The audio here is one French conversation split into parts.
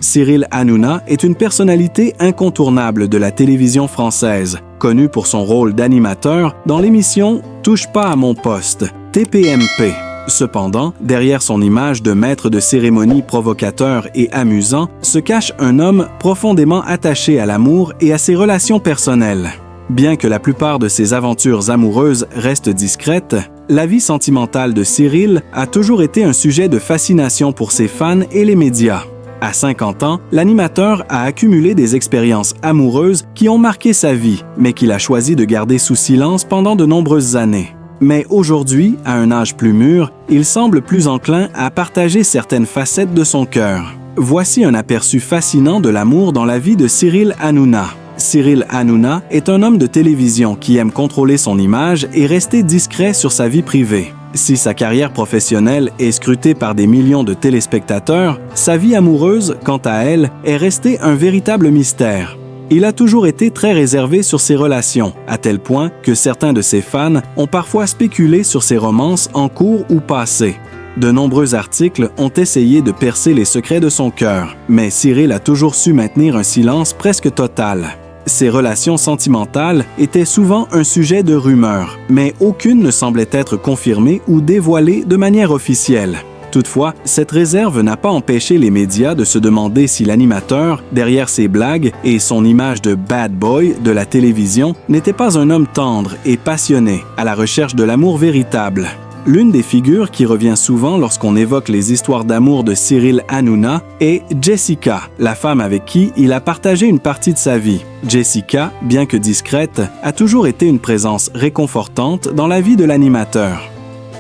Cyril Hanouna est une personnalité incontournable de la télévision française, connu pour son rôle d'animateur dans l'émission « Touche pas à mon poste » TPMP. Cependant, derrière son image de maître de cérémonie provocateur et amusant, se cache un homme profondément attaché à l'amour et à ses relations personnelles. Bien que la plupart de ses aventures amoureuses restent discrètes, la vie sentimentale de Cyril a toujours été un sujet de fascination pour ses fans et les médias. À 50 ans, l'animateur a accumulé des expériences amoureuses qui ont marqué sa vie, mais qu'il a choisi de garder sous silence pendant de nombreuses années. Mais aujourd'hui, à un âge plus mûr, il semble plus enclin à partager certaines facettes de son cœur. Voici un aperçu fascinant de l'amour dans la vie de Cyril Hanouna. Cyril Hanouna est un homme de télévision qui aime contrôler son image et rester discret sur sa vie privée. Si sa carrière professionnelle est scrutée par des millions de téléspectateurs, sa vie amoureuse, quant à elle, est restée un véritable mystère. Il a toujours été très réservé sur ses relations, à tel point que certains de ses fans ont parfois spéculé sur ses romances en cours ou passées. De nombreux articles ont essayé de percer les secrets de son cœur, mais Cyril a toujours su maintenir un silence presque total. Ses relations sentimentales étaient souvent un sujet de rumeurs, mais aucune ne semblait être confirmée ou dévoilée de manière officielle. Toutefois, cette réserve n'a pas empêché les médias de se demander si l'animateur, derrière ses blagues et son image de bad boy de la télévision, n'était pas un homme tendre et passionné, à la recherche de l'amour véritable. L'une des figures qui revient souvent lorsqu'on évoque les histoires d'amour de Cyril Hanouna est Jessica, la femme avec qui il a partagé une partie de sa vie. Jessica, bien que discrète, a toujours été une présence réconfortante dans la vie de l'animateur.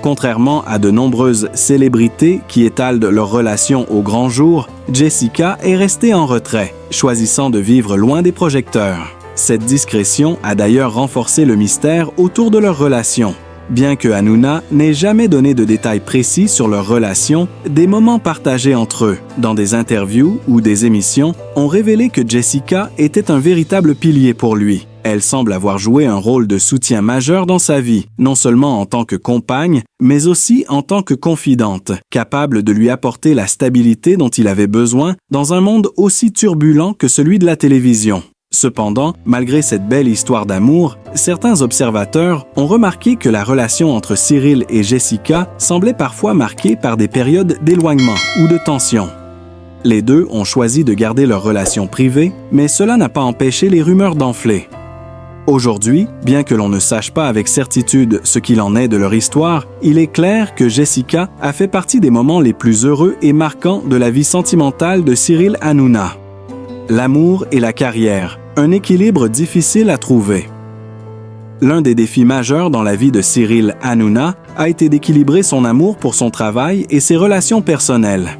Contrairement à de nombreuses célébrités qui étalent leurs relations au grand jour, Jessica est restée en retrait, choisissant de vivre loin des projecteurs. Cette discrétion a d'ailleurs renforcé le mystère autour de leur relation. Bien que Hanouna n'ait jamais donné de détails précis sur leur relation, des moments partagés entre eux, dans des interviews ou des émissions, ont révélé que Jessica était un véritable pilier pour lui. Elle semble avoir joué un rôle de soutien majeur dans sa vie, non seulement en tant que compagne, mais aussi en tant que confidente, capable de lui apporter la stabilité dont il avait besoin dans un monde aussi turbulent que celui de la télévision. Cependant, malgré cette belle histoire d'amour, certains observateurs ont remarqué que la relation entre Cyril et Jessica semblait parfois marquée par des périodes d'éloignement ou de tension. Les deux ont choisi de garder leur relation privée, mais cela n'a pas empêché les rumeurs d'enfler. Aujourd'hui, bien que l'on ne sache pas avec certitude ce qu'il en est de leur histoire, il est clair que Jessica a fait partie des moments les plus heureux et marquants de la vie sentimentale de Cyril Hanouna. L'amour et la carrière, un équilibre difficile à trouver. L'un des défis majeurs dans la vie de Cyril Hanouna a été d'équilibrer son amour pour son travail et ses relations personnelles.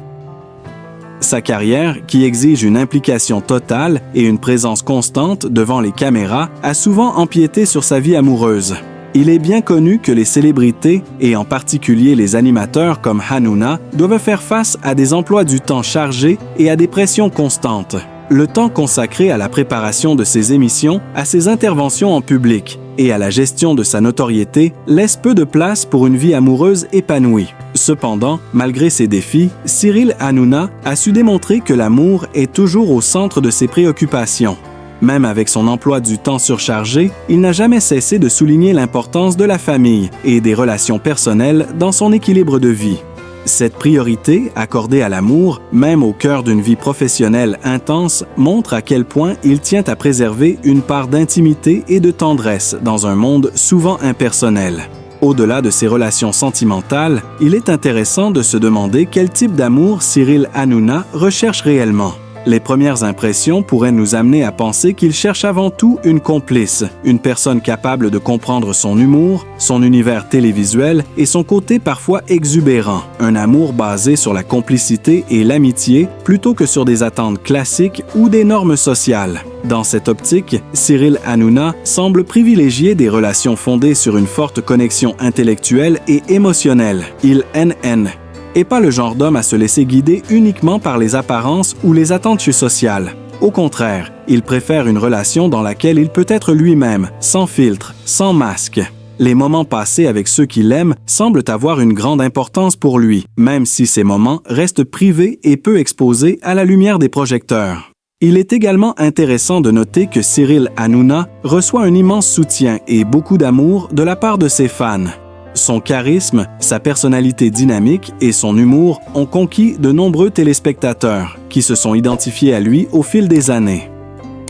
Sa carrière, qui exige une implication totale et une présence constante devant les caméras, a souvent empiété sur sa vie amoureuse. Il est bien connu que les célébrités, et en particulier les animateurs comme Hanouna, doivent faire face à des emplois du temps chargés et à des pressions constantes. Le temps consacré à la préparation de ses émissions, à ses interventions en public et à la gestion de sa notoriété laisse peu de place pour une vie amoureuse épanouie. Cependant, malgré ces défis, Cyril Hanouna a su démontrer que l'amour est toujours au centre de ses préoccupations. Même avec son emploi du temps surchargé, il n'a jamais cessé de souligner l'importance de la famille et des relations personnelles dans son équilibre de vie. Cette priorité accordée à l'amour, même au cœur d'une vie professionnelle intense, montre à quel point il tient à préserver une part d'intimité et de tendresse dans un monde souvent impersonnel. Au-delà de ses relations sentimentales, il est intéressant de se demander quel type d'amour Cyril Hanouna recherche réellement. Les premières impressions pourraient nous amener à penser qu'il cherche avant tout une complice, une personne capable de comprendre son humour, son univers télévisuel et son côté parfois exubérant, un amour basé sur la complicité et l'amitié plutôt que sur des attentes classiques ou des normes sociales. Dans cette optique, Cyril Hanouna semble privilégier des relations fondées sur une forte connexion intellectuelle et émotionnelle, il NN, et pas le genre d'homme à se laisser guider uniquement par les apparences ou les attentes sociales. Au contraire, il préfère une relation dans laquelle il peut être lui-même, sans filtre, sans masque. Les moments passés avec ceux qui l'aiment semblent avoir une grande importance pour lui, même si ces moments restent privés et peu exposés à la lumière des projecteurs. Il est également intéressant de noter que Cyril Hanouna reçoit un immense soutien et beaucoup d'amour de la part de ses fans. Son charisme, sa personnalité dynamique et son humour ont conquis de nombreux téléspectateurs qui se sont identifiés à lui au fil des années.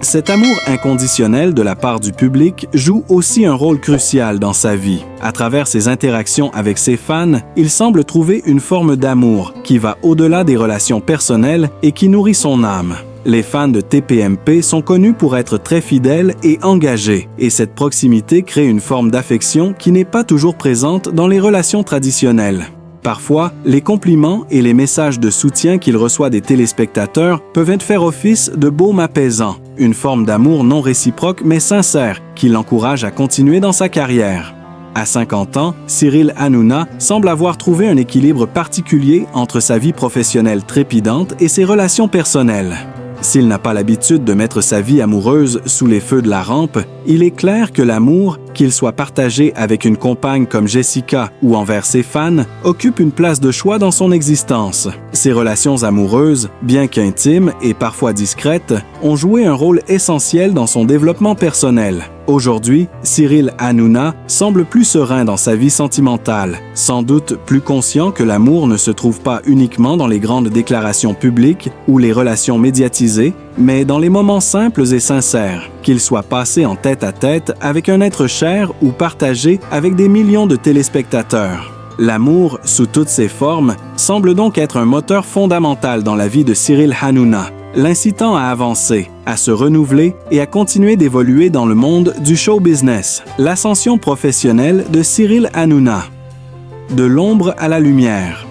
Cet amour inconditionnel de la part du public joue aussi un rôle crucial dans sa vie. À travers ses interactions avec ses fans, il semble trouver une forme d'amour qui va au-delà des relations personnelles et qui nourrit son âme. Les fans de TPMP sont connus pour être très fidèles et engagés, et cette proximité crée une forme d'affection qui n'est pas toujours présente dans les relations traditionnelles. Parfois, les compliments et les messages de soutien qu'il reçoit des téléspectateurs peuvent faire office de baume apaisant, une forme d'amour non réciproque mais sincère qui l'encourage à continuer dans sa carrière. À 50 ans, Cyril Hanouna semble avoir trouvé un équilibre particulier entre sa vie professionnelle trépidante et ses relations personnelles. S'il n'a pas l'habitude de mettre sa vie amoureuse sous les feux de la rampe, il est clair que l'amour, qu'il soit partagé avec une compagne comme Jessica ou envers ses fans, occupe une place de choix dans son existence. Ses relations amoureuses, bien qu'intimes et parfois discrètes, ont joué un rôle essentiel dans son développement personnel. Aujourd'hui, Cyril Hanouna semble plus serein dans sa vie sentimentale, sans doute plus conscient que l'amour ne se trouve pas uniquement dans les grandes déclarations publiques ou les relations médiatisées, mais dans les moments simples et sincères, qu'ils soient passés en tête-à-tête avec un être cher ou partagés avec des millions de téléspectateurs. L'amour, sous toutes ses formes, semble donc être un moteur fondamental dans la vie de Cyril Hanouna, l'incitant à avancer, à se renouveler et à continuer d'évoluer dans le monde du show business. L'ascension professionnelle de Cyril Hanouna. De l'ombre à la lumière.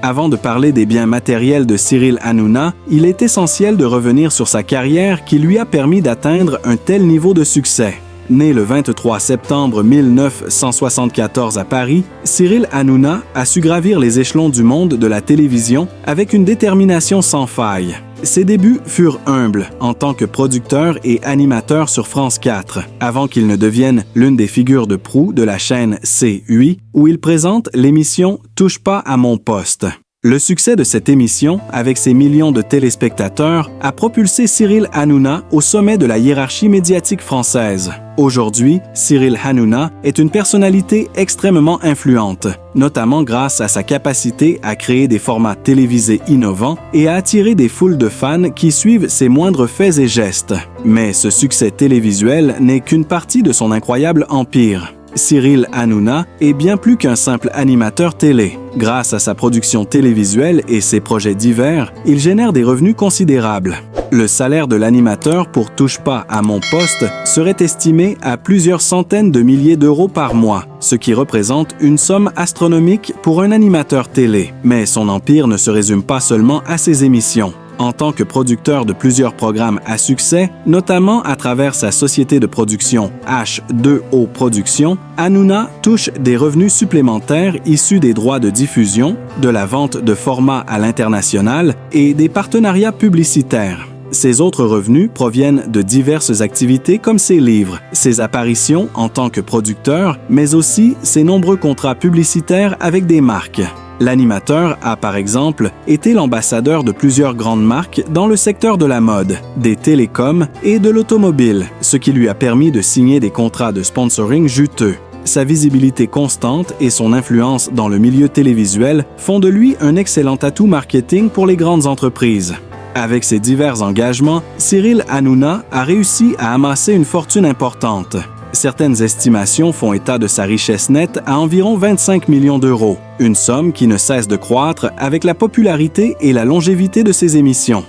Avant de parler des biens matériels de Cyril Hanouna, il est essentiel de revenir sur sa carrière qui lui a permis d'atteindre un tel niveau de succès. Né le 23 septembre 1974 à Paris, Cyril Hanouna a su gravir les échelons du monde de la télévision avec une détermination sans faille. Ses débuts furent humbles en tant que producteur et animateur sur France 4, avant qu'il ne devienne l'une des figures de proue de la chaîne C8, où il présente l'émission « Touche pas à mon poste ». Le succès de cette émission, avec ses millions de téléspectateurs, a propulsé Cyril Hanouna au sommet de la hiérarchie médiatique française. Aujourd'hui, Cyril Hanouna est une personnalité extrêmement influente, notamment grâce à sa capacité à créer des formats télévisés innovants et à attirer des foules de fans qui suivent ses moindres faits et gestes. Mais ce succès télévisuel n'est qu'une partie de son incroyable empire. Cyril Hanouna est bien plus qu'un simple animateur télé. Grâce à sa production télévisuelle et ses projets divers, il génère des revenus considérables. Le salaire de l'animateur pour Touche pas à mon poste serait estimé à plusieurs centaines de milliers d'euros par mois, ce qui représente une somme astronomique pour un animateur télé. Mais son empire ne se résume pas seulement à ses émissions. En tant que producteur de plusieurs programmes à succès, notamment à travers sa société de production H2O Productions, Hanouna touche des revenus supplémentaires issus des droits de diffusion, de la vente de formats à l'international et des partenariats publicitaires. Ces autres revenus proviennent de diverses activités comme ses livres, ses apparitions en tant que producteur, mais aussi ses nombreux contrats publicitaires avec des marques. L'animateur a, par exemple, été l'ambassadeur de plusieurs grandes marques dans le secteur de la mode, des télécoms et de l'automobile, ce qui lui a permis de signer des contrats de sponsoring juteux. Sa visibilité constante et son influence dans le milieu télévisuel font de lui un excellent atout marketing pour les grandes entreprises. Avec ses divers engagements, Cyril Hanouna a réussi à amasser une fortune importante. Certaines estimations font état de sa richesse nette à environ 25 millions d'euros, une somme qui ne cesse de croître avec la popularité et la longévité de ses émissions.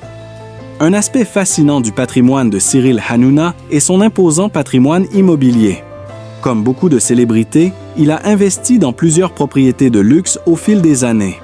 Un aspect fascinant du patrimoine de Cyril Hanouna est son imposant patrimoine immobilier. Comme beaucoup de célébrités, il a investi dans plusieurs propriétés de luxe au fil des années.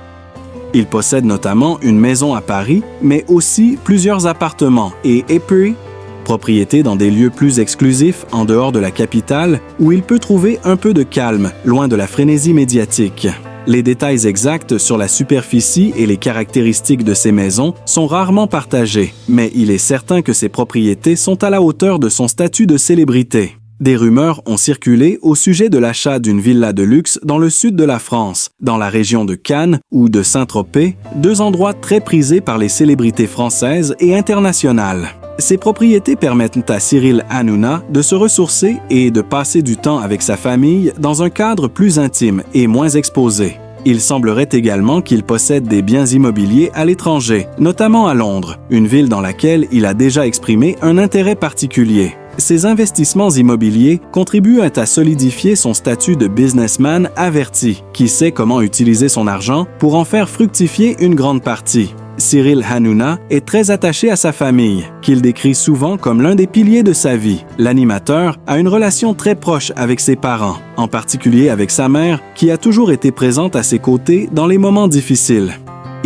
Il possède notamment une maison à Paris, mais aussi plusieurs appartements et éperies, propriété dans des lieux plus exclusifs en dehors de la capitale où il peut trouver un peu de calme, loin de la frénésie médiatique. Les détails exacts sur la superficie et les caractéristiques de ces maisons sont rarement partagés, mais il est certain que ces propriétés sont à la hauteur de son statut de célébrité. Des rumeurs ont circulé au sujet de l'achat d'une villa de luxe dans le sud de la France, dans la région de Cannes ou de Saint-Tropez, deux endroits très prisés par les célébrités françaises et internationales. Ces propriétés permettent à Cyril Hanouna de se ressourcer et de passer du temps avec sa famille dans un cadre plus intime et moins exposé. Il semblerait également qu'il possède des biens immobiliers à l'étranger, notamment à Londres, une ville dans laquelle il a déjà exprimé un intérêt particulier. Ces investissements immobiliers contribuent à solidifier son statut de businessman averti, qui sait comment utiliser son argent pour en faire fructifier une grande partie. Cyril Hanouna est très attaché à sa famille, qu'il décrit souvent comme l'un des piliers de sa vie. L'animateur a une relation très proche avec ses parents, en particulier avec sa mère, qui a toujours été présente à ses côtés dans les moments difficiles.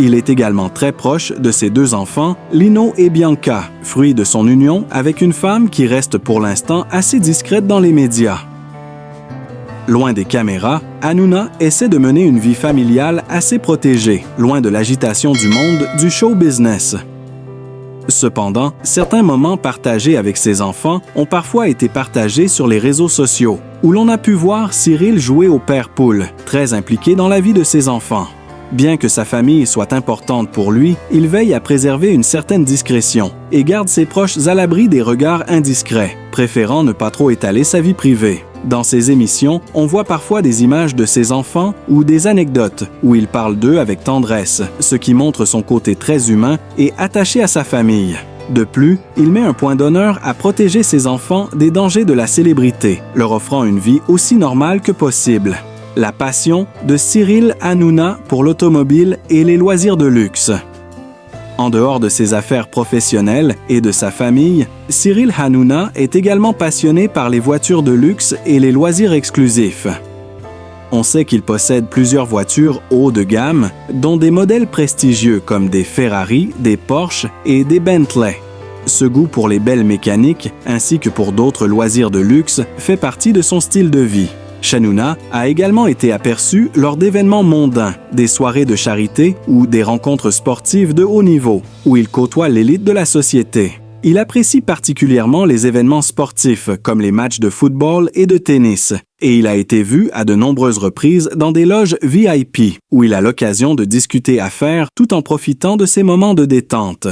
Il est également très proche de ses deux enfants, Lino et Bianca, fruit de son union avec une femme qui reste pour l'instant assez discrète dans les médias. Loin des caméras, Hanouna essaie de mener une vie familiale assez protégée, loin de l'agitation du monde du show business. Cependant, certains moments partagés avec ses enfants ont parfois été partagés sur les réseaux sociaux, où l'on a pu voir Cyril jouer au père poule, très impliqué dans la vie de ses enfants. Bien que sa famille soit importante pour lui, il veille à préserver une certaine discrétion et garde ses proches à l'abri des regards indiscrets, préférant ne pas trop étaler sa vie privée. Dans ses émissions, on voit parfois des images de ses enfants ou des anecdotes où il parle d'eux avec tendresse, ce qui montre son côté très humain et attaché à sa famille. De plus, il met un point d'honneur à protéger ses enfants des dangers de la célébrité, leur offrant une vie aussi normale que possible. La passion de Cyril Hanouna pour l'automobile et les loisirs de luxe. En dehors de ses affaires professionnelles et de sa famille, Cyril Hanouna est également passionné par les voitures de luxe et les loisirs exclusifs. On sait qu'il possède plusieurs voitures haut de gamme, dont des modèles prestigieux comme des Ferrari, des Porsche et des Bentley. Ce goût pour les belles mécaniques, ainsi que pour d'autres loisirs de luxe, fait partie de son style de vie. Hanouna a également été aperçu lors d'événements mondains, des soirées de charité ou des rencontres sportives de haut niveau, où il côtoie l'élite de la société. Il apprécie particulièrement les événements sportifs comme les matchs de football et de tennis, et il a été vu à de nombreuses reprises dans des loges VIP, où il a l'occasion de discuter affaires tout en profitant de ces moments de détente.